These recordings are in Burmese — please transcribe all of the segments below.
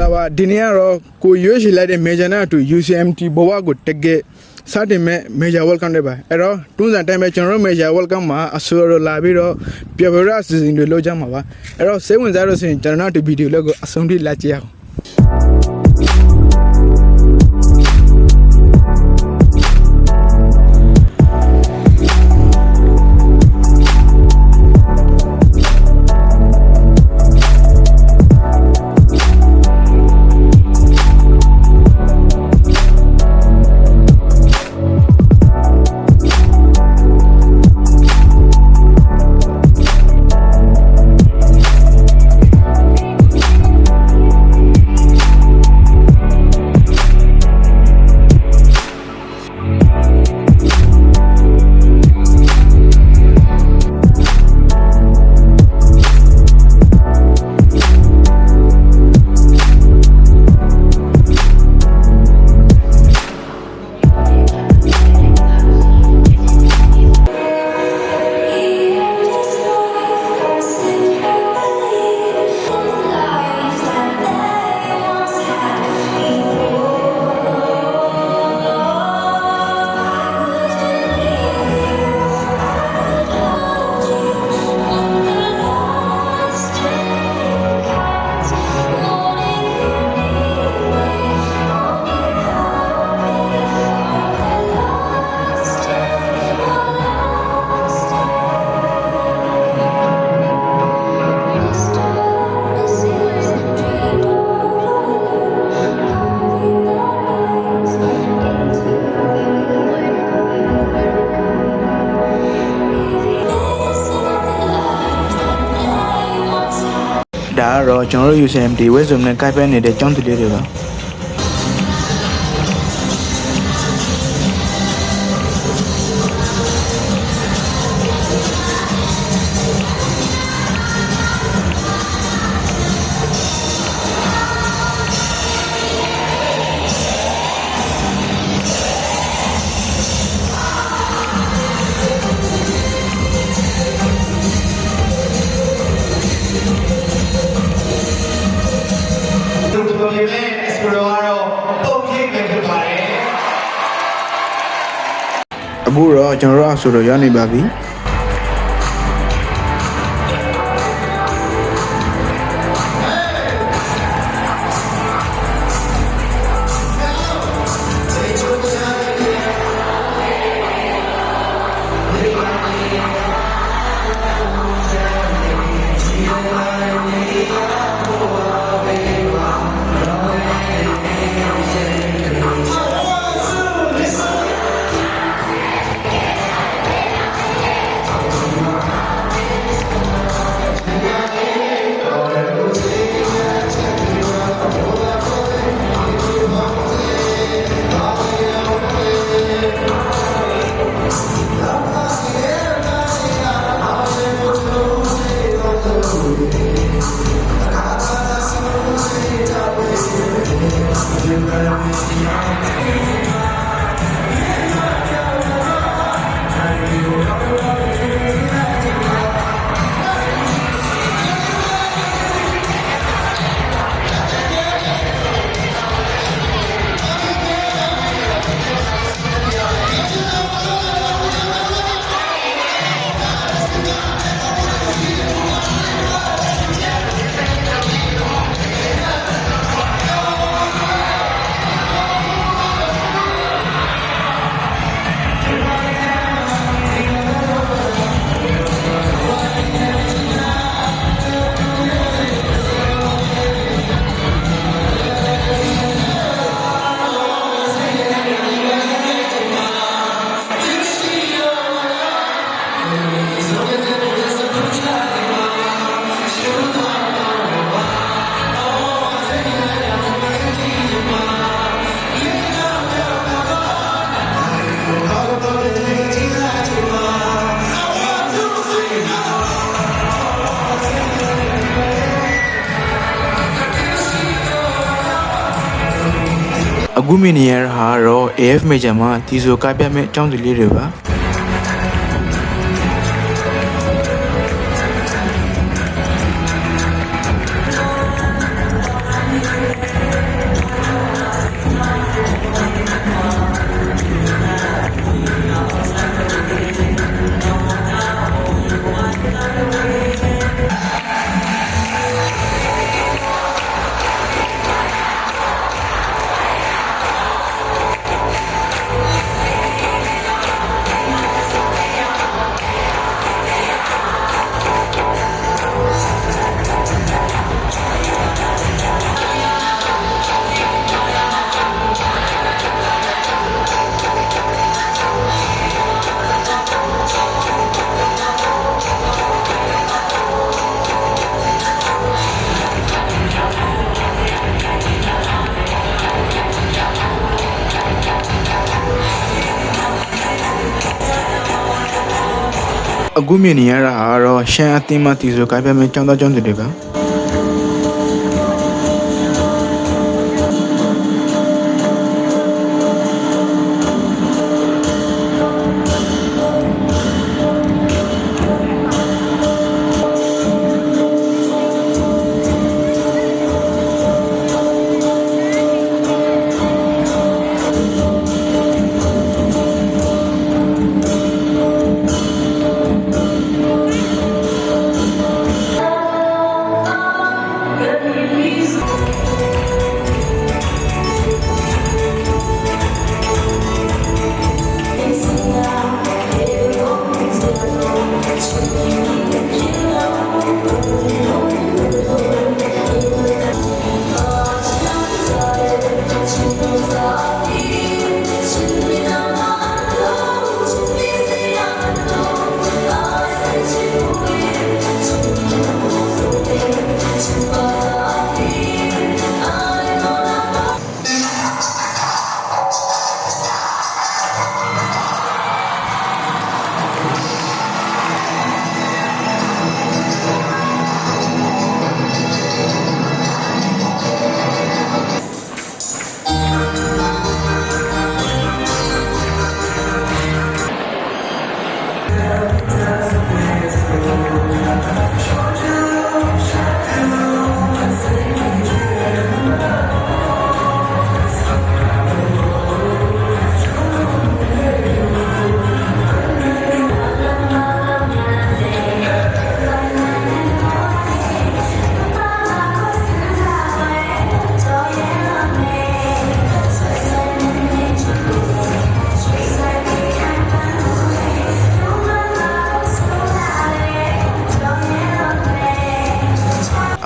လာပါဒီနေ့ကတော့ကိုရွေးချယ်လိုက်တဲ့ major နဲ့အတူ UCMT ဘဝကိုတကယ်စတင်မဲ့ major welcome တွေပါအဲ့တော့တွန်းစံတိုင်းပဲကျွန်တော်တို့ major welcome မှာအဆိုတော်လာပြီးတော့ပြပရအစီအစဉ်တွေလုပ်ကြမှာပါအဲ့တော့စိတ်ဝင်စားလို့ဆိုရင်ကျွန်တော်တို့ဒီဗီဒီယိုလေးကိုအဆုံးထိလာကြည့်အောင်ဒါကတော့ကျွန်တော်တို့ UCMT ဝက်စုံနဲ့ကိုက်ပဲနေတဲ့ကျောင်းသူလေးတွေပါအခုတော့ကျွန်တော်တို့အဆိုတော်ရနေပါပြီအခုမီနီယာဟာတော့ AF Major မှာဒီဆိုကိုက်ပြမဲ့အကြောင်းလေးတွေပါ အခုမြင်နေရတာကတော့ရှမ်းအသင်းမှတီဆိုကိုင်းပြမဲ့ចောင်းသားចောင်းတွေပါ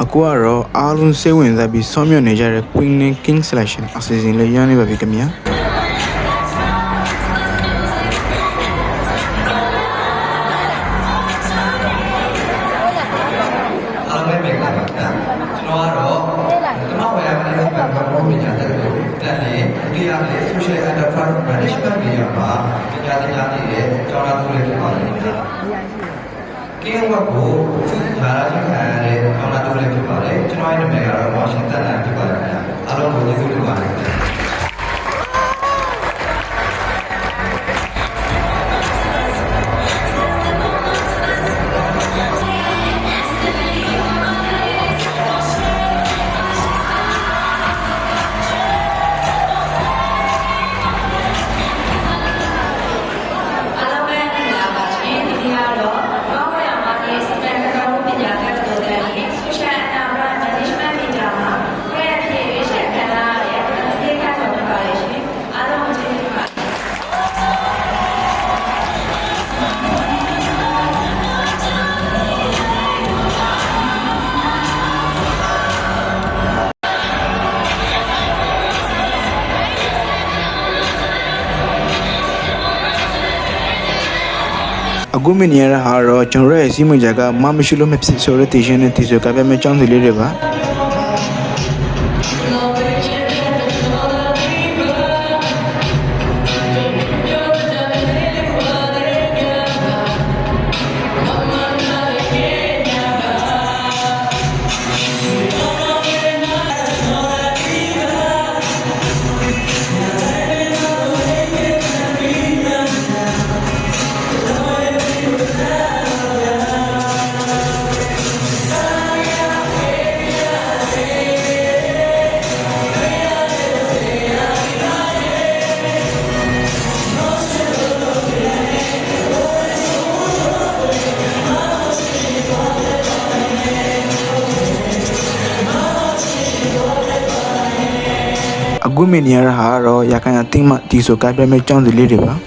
အခုကတော့အားလုံးစိတ်ဝင်စားပြီးဆောင်းမြနေကြတဲ့ Queen and King Selection အစီအစဉ်လေးရနေပါပြီခင်ဗျာ အားလုံးပဲပြန်လာပါခင်ဗျာကျွန်တော်ကတော့ဝယ်ရမယ့်အစီအမံကောင်းမှုပညာတတ်လို့တက်လေဒီရလေ Social Enterprise Management နေရာမှာပညာသင်ကြားနေတဲ့ကျောင်းသားတွေဖြစ်ပါတယ်ခင်ဗျာကင်းဝတ်ကိုသူ့ဓာတ်ရိုက်ခံရတဲ့ကျောင်းသားတွေဖြစ်ပါတယ်ကျွန်တော်ရဲ့နာမည်ကတော့ဝါရှင်တန်ဖြစ်ပါတယ်ခင်ဗျာအားလုံးကိုကျေးဇူးတင်ပါတယ်ခင်ဗျာ အခုမြင်နေရတာကတော့ကျွန်တော်ရဲ့စီးမွေကြကမမရှိလို့မဖြစ်ဆိုတဲ့တီရှင်းနဲ့တီဆိုကိုင်းပြမဲ့ចောင်းစီလေးတွေပါ အခုမြင်နေရတာကတော့ရခိုင်အသင်းမှတီဆိုကိုင်းပြမဲ့ចောင်းစီလေးတွေပါ အ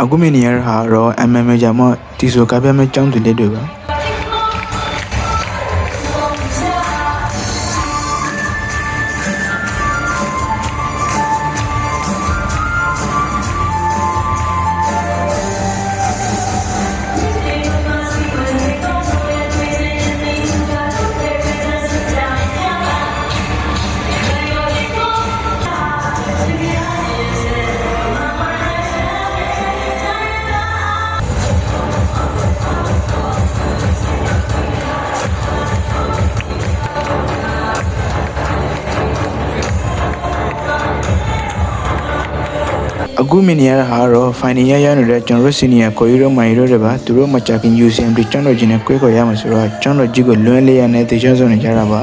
အခုမင်းနေရဟာတော့ MM ကြမှာတီဆိုကပြမဲ့ចောင်းတွေလက်တွေပါအခုမင်းနေရဟာတော့ final ရနေတဲ့ကျွန်တော်တို့ senior ကိုရီးယားမိုင်ရိုးတွေပါသူတို့မချခင် UCMD ကျောင်းတော်ကြီးနဲ့ကွဲခွဲရမှာဆိုတော့ကျောင်းတော်ကြီးကိုလွှဲလေးရနဲ့တေချောဆုံးနေကြတာပါ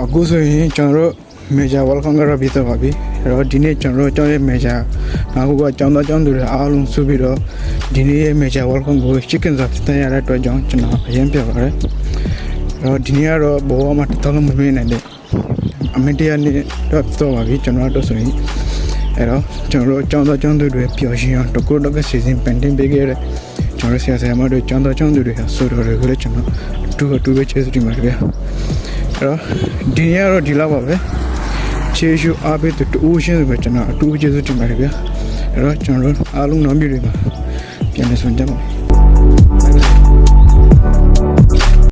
အခုဆိုရင်ကျွန်တော်တို့ major welcome ကတော့ပြီးတော့ပါပြီအဲ့တော့ဒီနေ့ကျွန်တော်တို့ကျောင်းရဲ့ major နောက်ခုကကျောင်းသားကျောင်းသူတွေအားလုံးစုပြီးတော့ဒီနေ့ရဲ့ major welcome ကို chicken စာတင်ရတဲ့အတွက်ကြောင့်ကျွန်တော်အရင်ပြပါတယ်အဲ့တော့ဒီနေ့ကတော့ဘောဝမှာတော်တော်မမေ့နိုင်တဲ့အမင်းတရားနေ့တော့ပါပြီကျွန်တော်တို့ဆိုရင်အဲ့တော့ကျွန်တော်တို့ကျောင်းသားကျောင်းသူတွေပျော်ရွှင်အောင်တကူတော့ကစီစဉ်ပန်တင်ပေးခဲ့တဲ့ကျွန်တော်ဆရာဆရာမတို့ကျောင်းသားကျောင်းသူတွေဟာဆိုတော်တွေကိုလည်းကျွန်တော်အတူပဲကျေးဇူးတင်ပါတယ်ဗျာအဲ့တော့ဒီနေ့ကတော့ဒီလောက်ပါပဲချေရှုအားပေးတဲ့တူရှင်းဆိုပဲကျွန်တော်အတူကျေးဇူးတင်ပါတယ်ဗျာအဲ့တော့ကျွန်တော်တို့အားလုံးနောက်ပြည်တွေမှာပြန်လည်ဆုံကြပါမယ်